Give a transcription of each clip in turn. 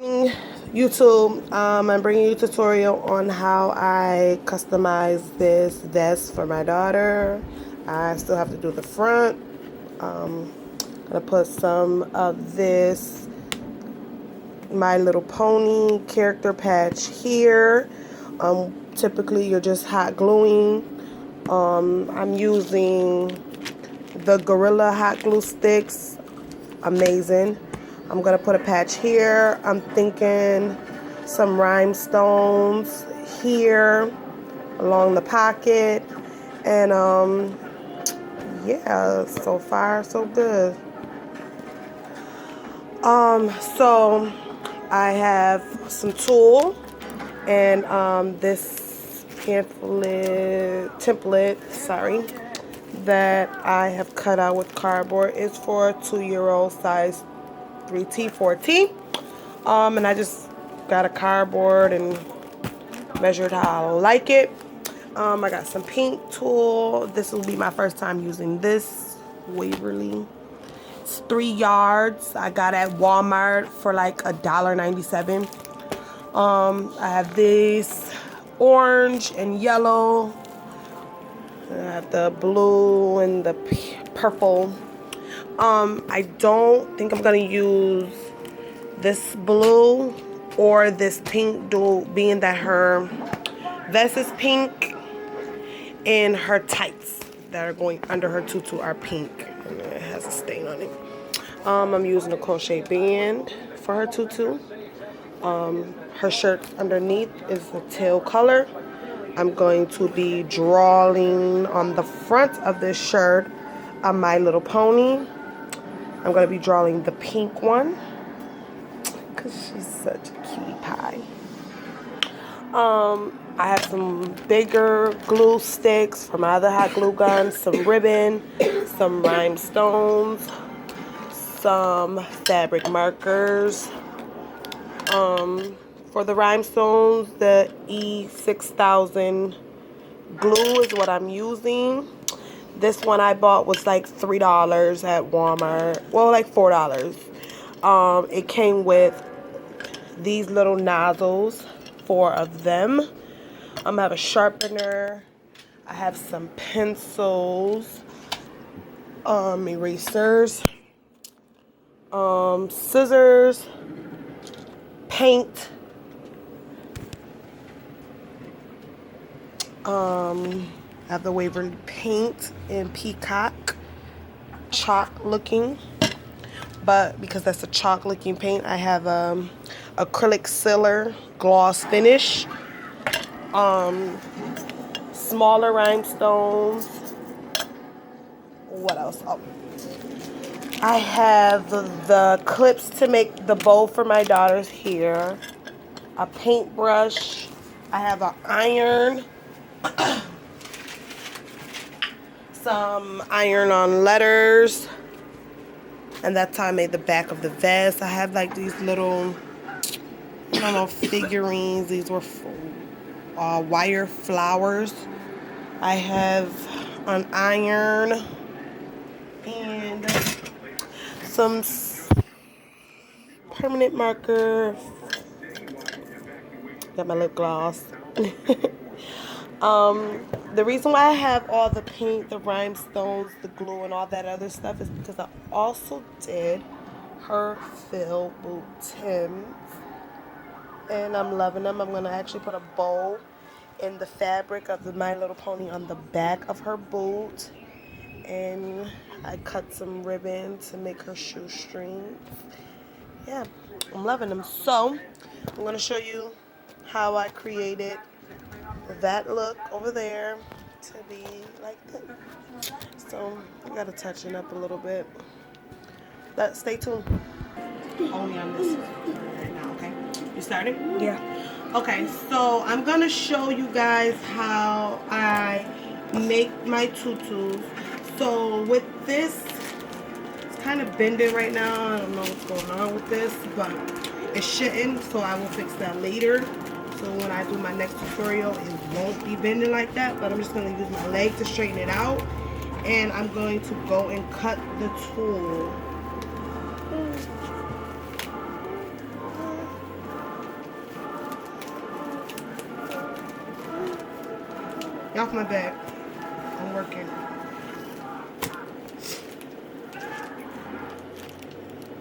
YouTube, I'm bringing you a tutorial on how I customize this vest for my daughter. I still have to do the front. I'm gonna put some of this My Little Pony character patch here. Typically you're just hot gluing. I'm using the Gorilla hot glue sticks. Amazing. I'm gonna put a patch here. I'm thinking some rhinestones here along the pocket, and yeah, so far so good. So I have some tulle and this template, sorry, that I have cut out with cardboard. Is for a 2-year-old size 3T, 4T. And I just got a cardboard and measured how I like it. I got some pink tulle. This will be my first time using this Waverly. It's 3 yards. I got at Walmart for like $1.97. I have this orange and yellow. I have the blue and the purple. I don't think I'm gonna use this blue or this pink dual, being that her vest is pink and her tights that are going under her tutu are pink, and it has a stain on it. I'm using a crochet band for her tutu. Her shirt underneath is a teal color. I'm going to be drawing on the front of this shirt a My Little Pony. I'm going to be drawing the pink one because she's such a cutie pie. I have some bigger glue sticks from my other hot glue gun, some ribbon, some rhinestones, some fabric markers. For the rhinestones, the E6000 glue is what I'm using. This one I bought was like $3 at Walmart. Well, like $4. It came with these little nozzles, 4 of them. I have a sharpener. I have some pencils, erasers, scissors, paint, I have the Waverly paint in peacock, chalk looking, but because that's a chalk looking paint, I have acrylic sealer gloss finish, smaller rhinestones. What else? Oh, I have the clips to make the bow for my daughter's hair, a paintbrush, I have an iron, some iron-on letters, and that's how I made the back of the vest. I have like these little, I don't know, figurines. These were wire flowers. I have an iron and some permanent marker. Got my lip gloss. The reason why I have all the paint, the rhinestones, the glue, and all that other stuff is because I also did her fill boot Tims, and I'm loving them. I'm going to actually put a bow in the fabric of the My Little Pony on the back of her boot, and I cut some ribbon to make her shoestrings. Yeah, I'm loving them. So I'm going to show you how I created that look over there to be like that. So I gotta touch it up a little bit, but stay tuned. Only on this right now, okay? You started? Yeah. Okay, so I'm gonna show you guys how I make my tutus. So with this, it's kind of bending right now. I don't know what's going on with this, but it shouldn't, so I will fix that later. So when I do my next tutorial, it won't be bending like that, but I'm just going to use my leg to straighten it out. And I'm going to go and cut the tulle. Get off my bed. I'm working.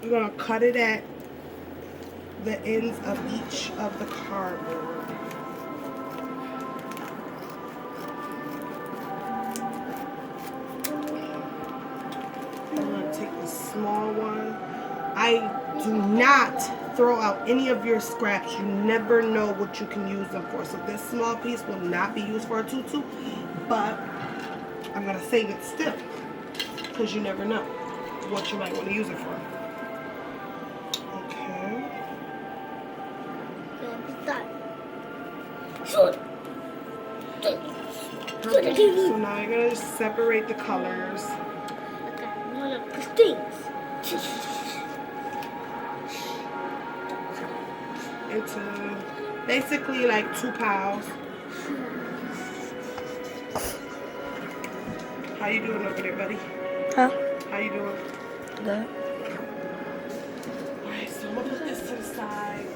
We're gonna cut it at the ends of each of the cardboard. I'm gonna take the small one. I do not throw out any of your scraps. You never know what you can use them for. So this small piece will not be used for a tutu, but I'm gonna save it still because you never know what you might want to use it for. Okay. So now you're gonna just separate the colors. Into basically like 2 piles. How you doing over there, buddy? Huh? How you doing? Good. Alright, so I'm gonna put this to the side.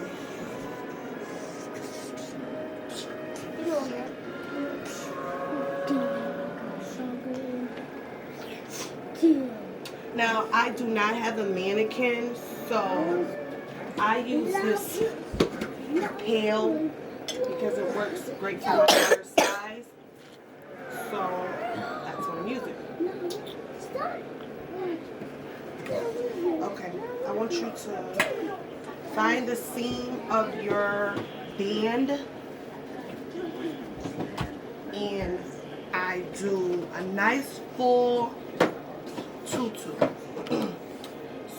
Now, I do not have a mannequin, so I use this pail because it works great for my daughter's size. So that's what I'm using. Okay, I want you to find the seam of your band, and I do a nice full tutu.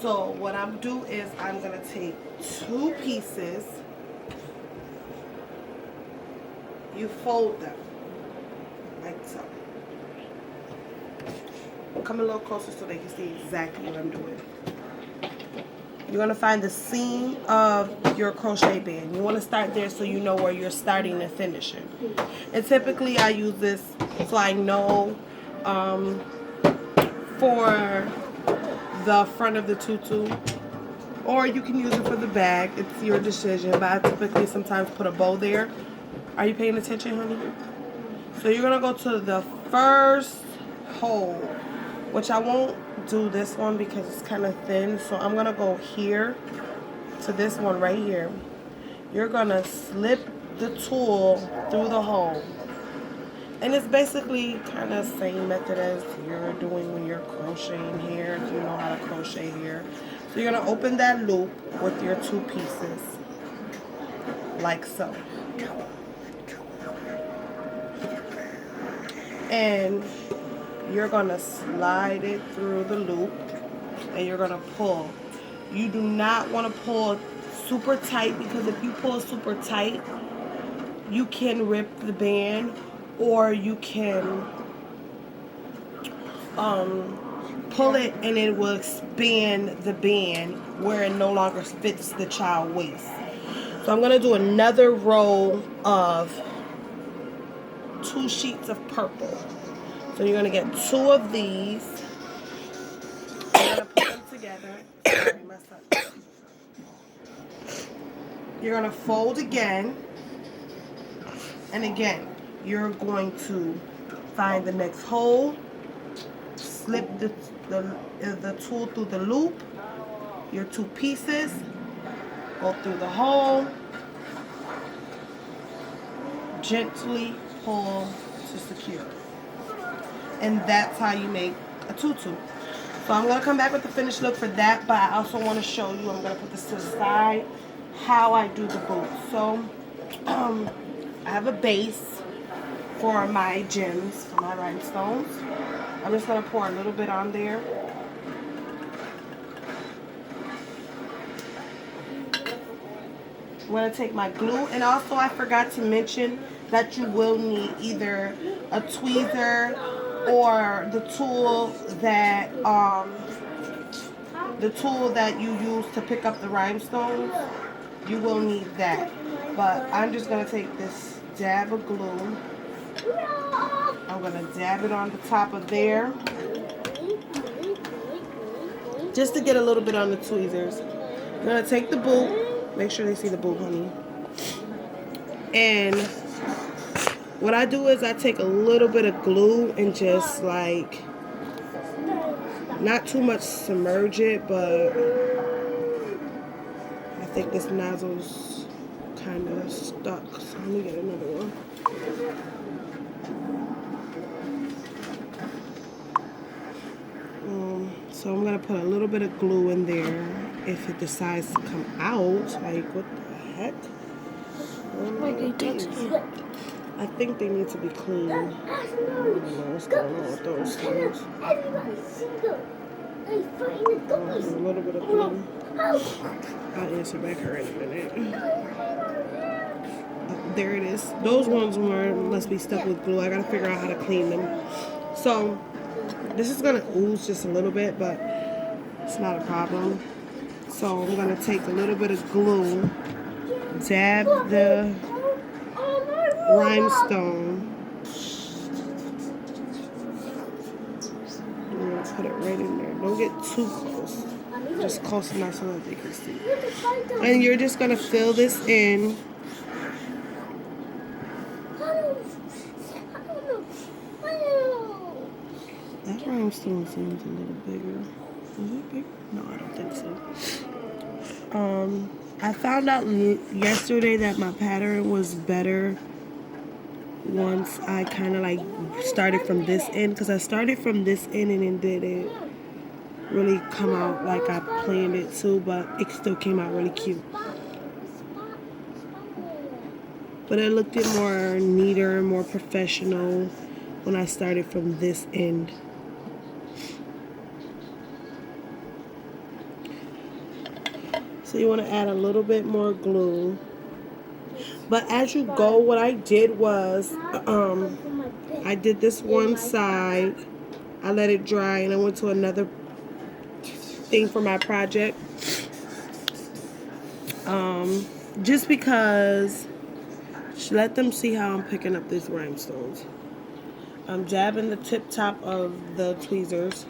So what I'm do is I'm gonna take 2 pieces, you fold them like so. Come a little closer so they can see exactly what I'm doing. You're gonna find the seam of your crochet band. You wanna start there so you know where you're starting and finishing. And typically I use this so I know for the front of the tutu, or you can use it for the back. It's your decision, but I typically sometimes put a bow there. Are you paying attention, honey? So you're gonna go to the first hole, which I won't do this one because it's kind of thin, so I'm gonna go here to this one right here. You're gonna slip the tool through the hole, and it's basically kind of the same method as you're doing when you're crocheting here, if you know how to crochet here. So you're gonna open that loop with your 2 pieces like so, and you're gonna slide it through the loop, and you're gonna pull. You do not want to pull super tight, because if you pull super tight, you can rip the band, or you can pull it and it will expand the band where it no longer fits the child waist. So I'm gonna do another row of 2 sheets of purple. So you're gonna get 2 of these. You're gonna put them together. Sorry, messed up. You're gonna fold again, and again, you're going to find the next hole, slip the tool through the loop, your 2 pieces, go through the hole, gently pull to secure. And that's how you make a tutu. So I'm going to come back with the finished look for that, but I also want to show you, I'm going to put this to the side, how I do the boots. So I have a base for my gems, for my rhinestones. I'm just going to pour a little bit on there. I'm going to take my glue, and also I forgot to mention that you will need either a tweezer or the tool that you use to pick up the rhinestones. You will need that. But I'm just going to take this dab of glue. I'm going to dab it on the top of there, just to get a little bit on the tweezers. I'm going to take the boot. Make sure they see the boot, honey. And What I do is I take a little bit of glue and just like, not too much submerge it, but I think this nozzle's kind of stuck, so let me get another one. So I'm gonna put a little bit of glue in there if it decides to come out. Like, what the heck? I think they need to be clean. I don't know what's going on with those things. A little bit of glue. I'll answer back her in a minute. There it is. Those ones must be stuck with glue. I gotta figure out how to clean them. So this is gonna ooze just a little bit, but it's not a problem. So I'm gonna take a little bit of glue, dab the rhinestone. I'm gonna put it right in there. Don't get too close. Just close enough so that they can see. And you're just gonna fill this in. That rhinestone seems a little bigger. Is it bigger? No, I don't think so. I found out yesterday that my pattern was better once I kind of like started from this end, because I started from this end and it didn't really come out like I planned it to, but it still came out really cute. But it looked more neater, more professional when I started from this end. So you want to add a little bit more glue. But as you go, what I did was, I did this one side, I let it dry, and I went to another thing for my project. Just because, let them see how I'm picking up these rhinestones. I'm jabbing the tip top of the tweezers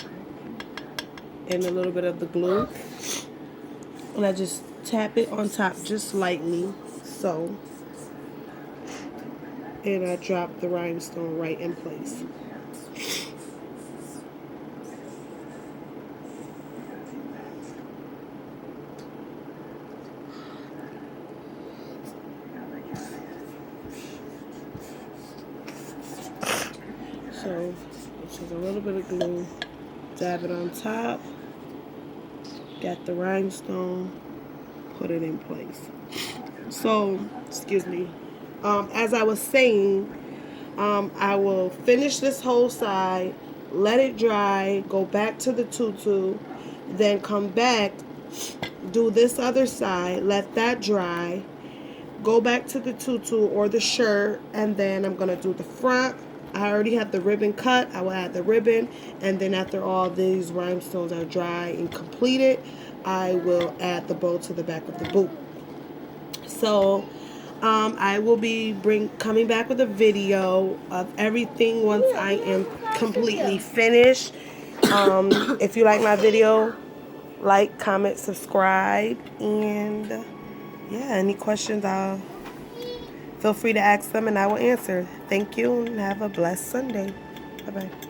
and a little bit of the glue. And I just tap it on top just lightly, so. And I drop the rhinestone right in place. So, take a little bit of glue, dab it on top, got the rhinestone, put it in place. So, excuse me. As I was saying, I will finish this whole side, let it dry, go back to the tutu, then come back, do this other side, let that dry, go back to the tutu or the shirt, and then I'm going to do the front. I already have the ribbon cut. I will add the ribbon, and then after all these rhinestones are dry and completed, I will add the bow to the back of the boot. So I will be coming back with a video of everything once I am completely finished. If you like my video, like, comment, subscribe, and yeah, any questions, feel free to ask them and I will answer. Thank you and have a blessed Sunday. Bye-bye.